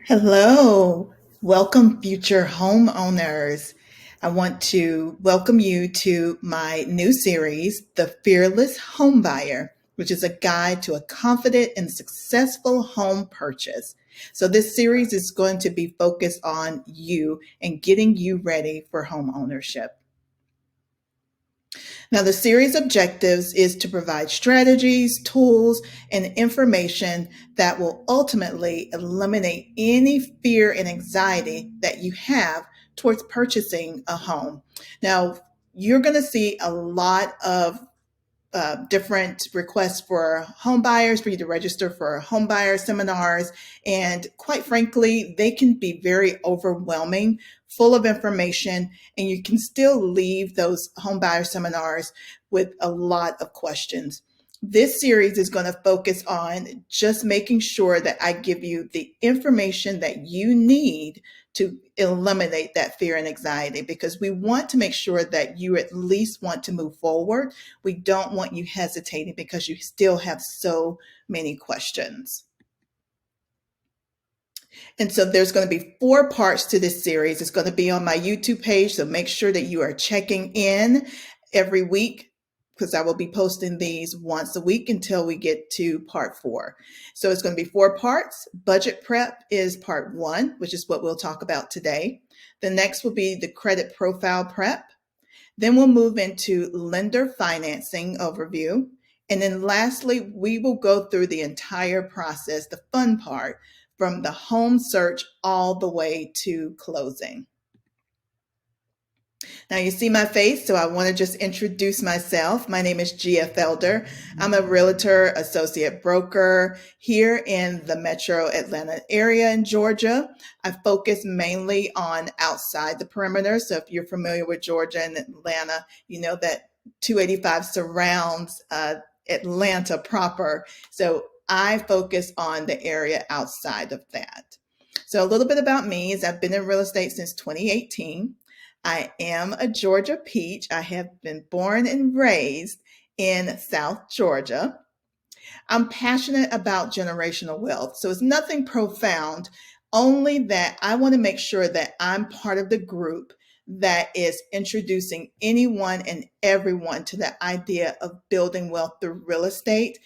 Hello, welcome future homeowners. I want to welcome you to my new series, The Fearless Homebuyer, which is a guide to a confident and successful home purchase. So this series is going to be focused on you and getting you ready for home ownership. Now, the series objectives is to provide strategies, tools, and information that will ultimately eliminate any fear and anxiety that you have towards purchasing a home. Now, you're going to see a lot of different requests for home buyers for you to register for homebuyer seminars. And quite frankly, they can be very overwhelming, full of information, and you can still leave those homebuyer seminars with a lot of questions. This series is going to focus on just making sure that I give you the information that you need to eliminate that fear and anxiety, because we want to make sure that you at least want to move forward. We don't want you hesitating because you still have so many questions. And so there's going to be 4 parts to this series. It's going to be on my YouTube page, so make sure that you are checking in every week, because I will be posting these once a week until we get to part 4. So it's going to be 4 parts. Budget prep is part 1, which is what we'll talk about today. The next will be the credit profile prep. Then we'll move into lender financing overview. And then lastly, we will go through the entire process, the fun part, from the home search all the way to closing. Now you see my face, so I want to just introduce myself. My name is Gia Felder. I'm a realtor associate broker here in the metro Atlanta area in Georgia. I focus mainly on outside the perimeter. So if you're familiar with Georgia and Atlanta, you know that 285 surrounds Atlanta proper. So I focus on the area outside of that. So a little bit about me is I've been in real estate since 2018. I am a Georgia peach. I have been born and raised in South Georgia. I'm passionate about generational wealth. So it's nothing profound, only that I want to make sure that I'm part of the group that is introducing anyone and everyone to the idea of building wealth through real estate,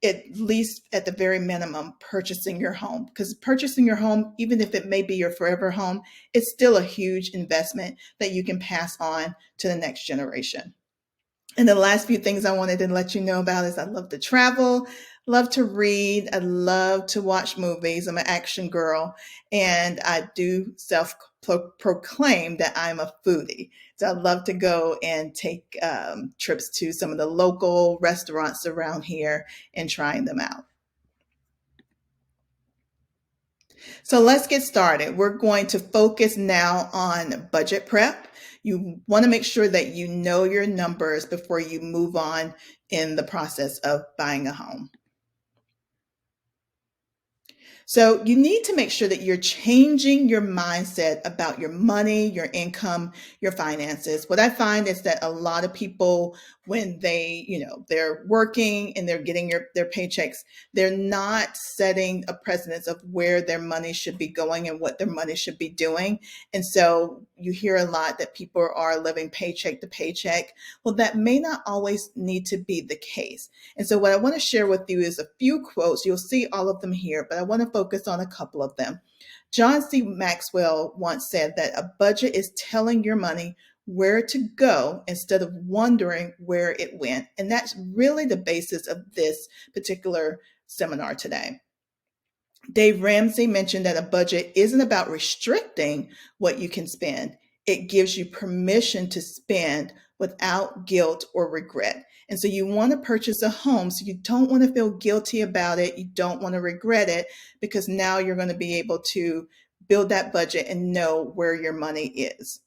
at least at the very minimum, purchasing your home. Because purchasing your home, even if it may be your forever home, it's still a huge investment that you can pass on to the next generation. And the last few things I wanted to let you know about is I love to travel, love to read, I love to watch movies. I'm an action girl, and I do self-proclaim that I'm a foodie. So I love to go and take trips to some of the local restaurants around here and trying them out. So let's get started. We're going to focus now on budget prep. You want to make sure that you know your numbers before you move on in the process of buying a home. So you need to make sure that you're changing your mindset about your money, your income, your finances. What I find is that a lot of people, when they're working and they're getting their paychecks, they're not setting a precedence of where their money should be going and what their money should be doing. And so you hear a lot that people are living paycheck to paycheck. Well, that may not always need to be the case. And so what I want to share with you is a few quotes. You'll see all of them here, but I want to focus on a couple of them. John C. Maxwell once said that a budget is telling your money where to go instead of wondering where it went. And that's really the basis of this particular seminar today. Dave Ramsey mentioned that a budget isn't about restricting what you can spend. It gives you permission to spend without guilt or regret. And so you want to purchase a home, so you don't want to feel guilty about it. You don't want to regret it, because now you're going to be able to build that budget and know where your money is.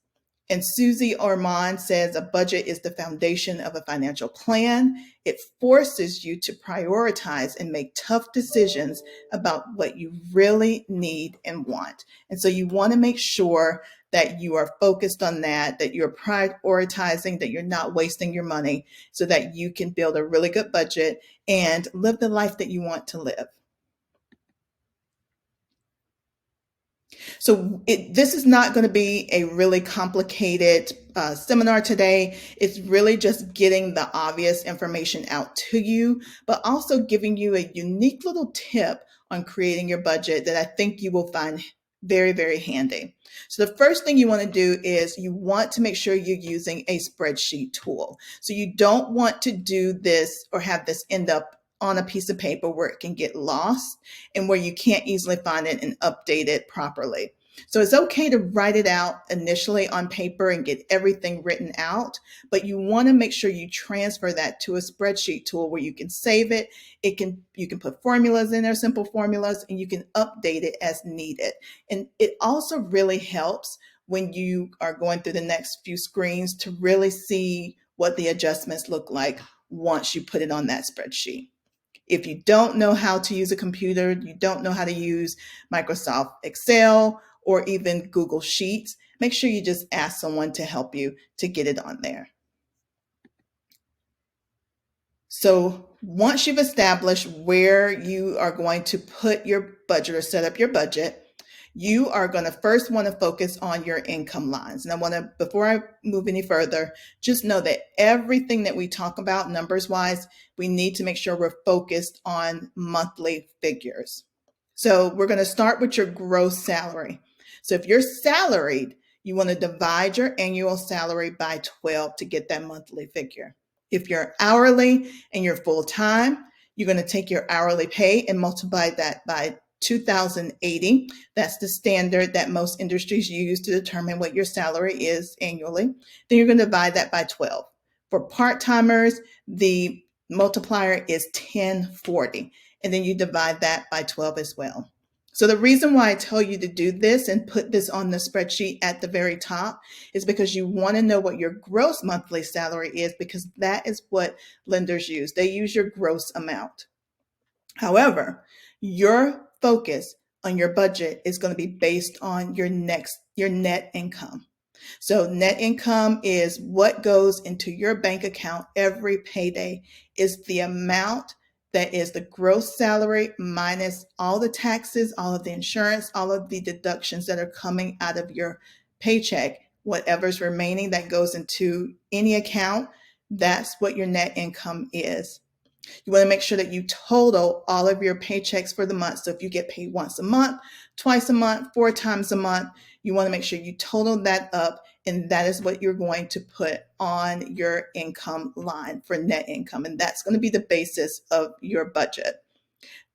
And Susie Ormond says a budget is the foundation of a financial plan. It forces you to prioritize and make tough decisions about what you really need and want. And so you want to make sure that you are focused on that you're prioritizing, that you're not wasting your money, so that you can build a really good budget and live the life that you want to live. So this is not going to be a really complicated seminar today. It's really just getting the obvious information out to you, but also giving you a unique little tip on creating your budget that I think you will find very, very handy. So the first thing you want to do is you want to make sure you're using a spreadsheet tool. So you don't want to do this or have this end up on a piece of paper where it can get lost and where you can't easily find it and update it properly. So it's okay to write it out initially on paper and get everything written out, but you want to make sure you transfer that to a spreadsheet tool where you can save it. You can put formulas in there, simple formulas, and you can update it as needed. And it also really helps when you are going through the next few screens to really see what the adjustments look like once you put it on that spreadsheet. If you don't know how to use a computer, you don't know how to use Microsoft Excel or even Google Sheets, make sure you just ask someone to help you to get it on there. So once you've established where you are going to put your budget or set up your budget, you are going to first want to focus on your income lines. And I want to, before I move any further, just know that everything that we talk about numbers wise, we need to make sure we're focused on monthly figures. So we're going to start with your gross salary. So if you're salaried, you want to divide your annual salary by 12 to get that monthly figure. If you're hourly and you're full-time, you're going to take your hourly pay and multiply that by 2,080. That's the standard that most industries use to determine what your salary is annually. Then you're going to divide that by 12. For part-timers, the multiplier is 1040, and then you divide that by 12 as well. So the reason why I tell you to do this and put this on the spreadsheet at the very top is because you want to know what your gross monthly salary is, because that is what lenders use. They use your gross amount. However, your focus on your budget is going to be based on your net income. So net income is what goes into your bank account every payday, is the amount that is the gross salary minus all the taxes, all of the insurance, all of the deductions that are coming out of your paycheck. Whatever's remaining that goes into any account, that's what your net income is. You want to make sure that you total all of your paychecks for the month. So if you get paid once a month, twice a month, 4 times a month, you want to make sure you total that up, and that is what you're going to put on your income line for net income. And that's going to be the basis of your budget.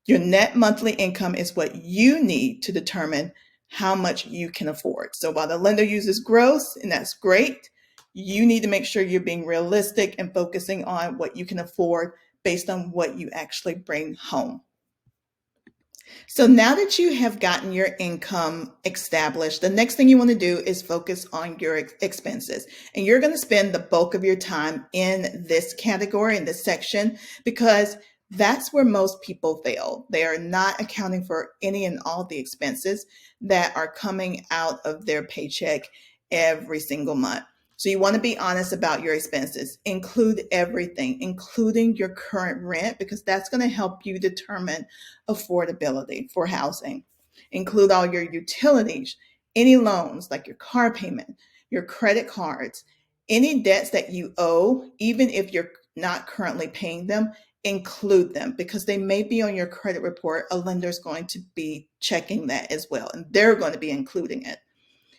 Your net monthly income is what you need to determine how much you can afford. So while the lender uses gross, and that's great, you need to make sure you're being realistic and focusing on what you can afford based on what you actually bring home. So now that you have gotten your income established, the next thing you want to do is focus on your expenses. And you're going to spend the bulk of your time in this category, in this section, because that's where most people fail. They are not accounting for any and all the expenses that are coming out of their paycheck every single month. So you want to be honest about your expenses. Include everything, including your current rent, because that's going to help you determine affordability for housing. Include all your utilities, any loans like your car payment, your credit cards, any debts that you owe, even if you're not currently paying them, include them, because they may be on your credit report. A lender is going to be checking that as well, and they're going to be including it.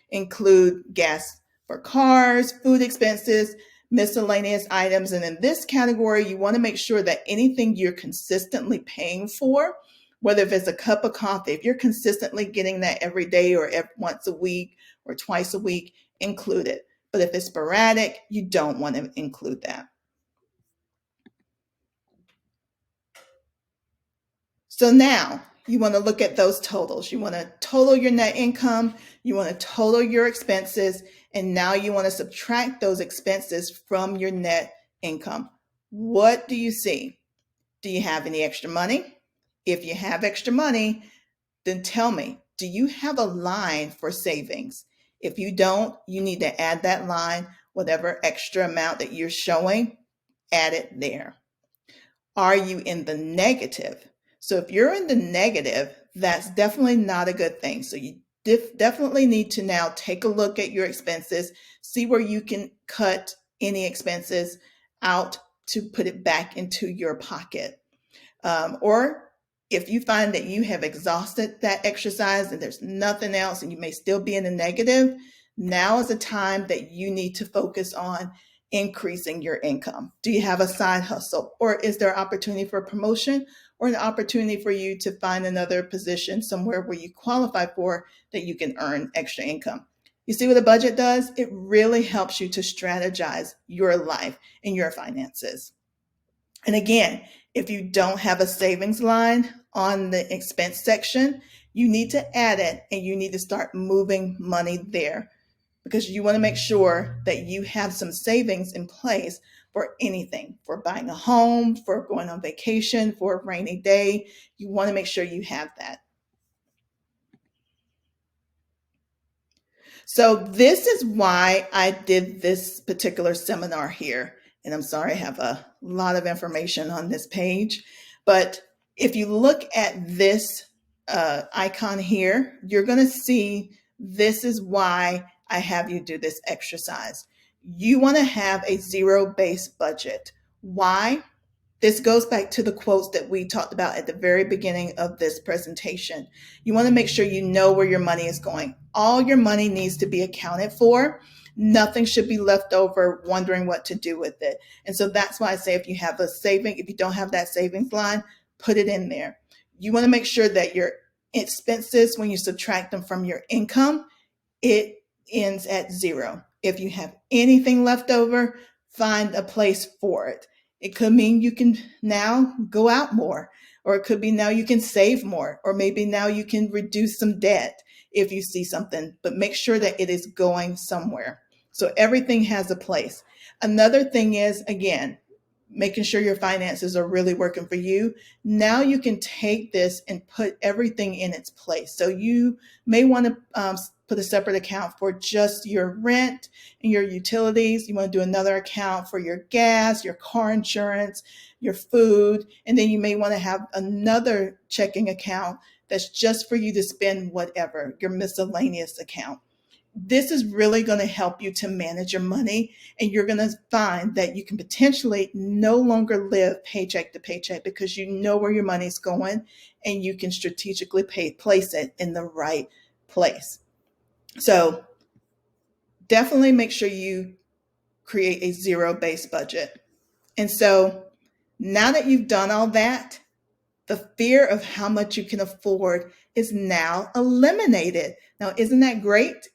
Include gas for cars, food expenses, miscellaneous items. And in this category, you want to make sure that anything you're consistently paying for, whether if it's a cup of coffee, if you're consistently getting that every day or once a week or twice a week, include it. But if it's sporadic, you don't want to include that. So now you want to look at those totals. You want to total your net income, you want to total your expenses, and now you want to subtract those expenses from your net income. What do you see? Do you have any extra money? If you have extra money, then tell me, do you have a line for savings? If you don't, you need to add that line, whatever extra amount that you're showing, add it there. Are you in the negative? So if you're in the negative, that's definitely not a good thing. So you definitely need to now take a look at your expenses, see where you can cut any expenses out to put it back into your pocket. Or if you find that you have exhausted that exercise and there's nothing else and you may still be in the negative, now is the time that you need to focus on increasing your income. Do you have a side hustle, or is there opportunity for promotion, or an opportunity for you to find another position somewhere where you qualify for that you can earn extra income? You see what a budget does? It really helps you to strategize your life and your finances. And again, if you don't have a savings line on the expense section, you need to add it, and you need to start moving money there, because you want to make sure that you have some savings in place for anything, for buying a home, for going on vacation, for a rainy day. You want to make sure you have that. So this is why I did this particular seminar here. And I'm sorry, I have a lot of information on this page. But if you look at this icon here, you're going to see this is why I have you do this exercise. You want to have a zero-based budget. Why? This goes back to the quotes that we talked about at the very beginning of this presentation. You want to make sure you know where your money is going. All your money needs to be accounted for. Nothing should be left over wondering what to do with it. And so that's why I say if you have a saving, if you don't have that savings line, put it in there. You want to make sure that your expenses, when you subtract them from your income, it ends at zero. If you have anything left over, find a place for it. It could mean you can now go out more, or it could be now you can save more, or maybe now you can reduce some debt if you see something, but make sure that it is going somewhere. So everything has a place. Another thing is, again, making sure your finances are really working for you. Now you can take this and put everything in its place. So you may want to put a separate account for just your rent and your utilities. You want to do another account for your gas, your car insurance, your food, and then you may want to have another checking account that's just for you to spend whatever, your miscellaneous account. This is really going to help you to manage your money, and you're going to find that you can potentially no longer live paycheck to paycheck because you know where your money's going and you can strategically place it in the right place. So definitely make sure you create a zero-based budget. And so now that you've done all that, the fear of how much you can afford is now eliminated. Now, isn't that great?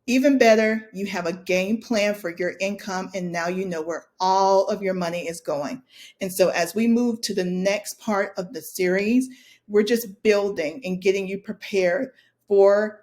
Even better, you have a game plan for your income, and now you know where all of your money is going. And so as we move to the next part of the series, we're just building and getting you prepared for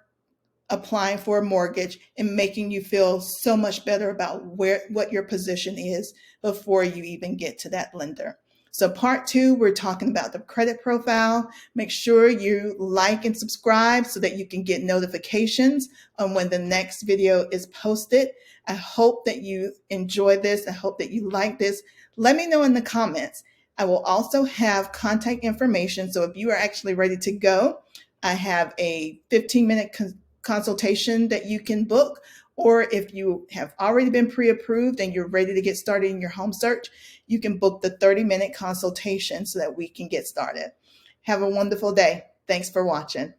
applying for a mortgage and making you feel so much better about what your position is before you even get to that lender. So part 2, we're talking about the credit profile. Make sure you like and subscribe so that you can get notifications on when the next video is posted. I hope that you enjoy this. I hope that you like this. Let me know in the comments. I will also have contact information. So if you are actually ready to go, I have a 15-minute consultation that you can book, or if you have already been pre-approved and you're ready to get started in your home search, you can book the 30-minute consultation so that we can get started. Have a wonderful day. Thanks for watching.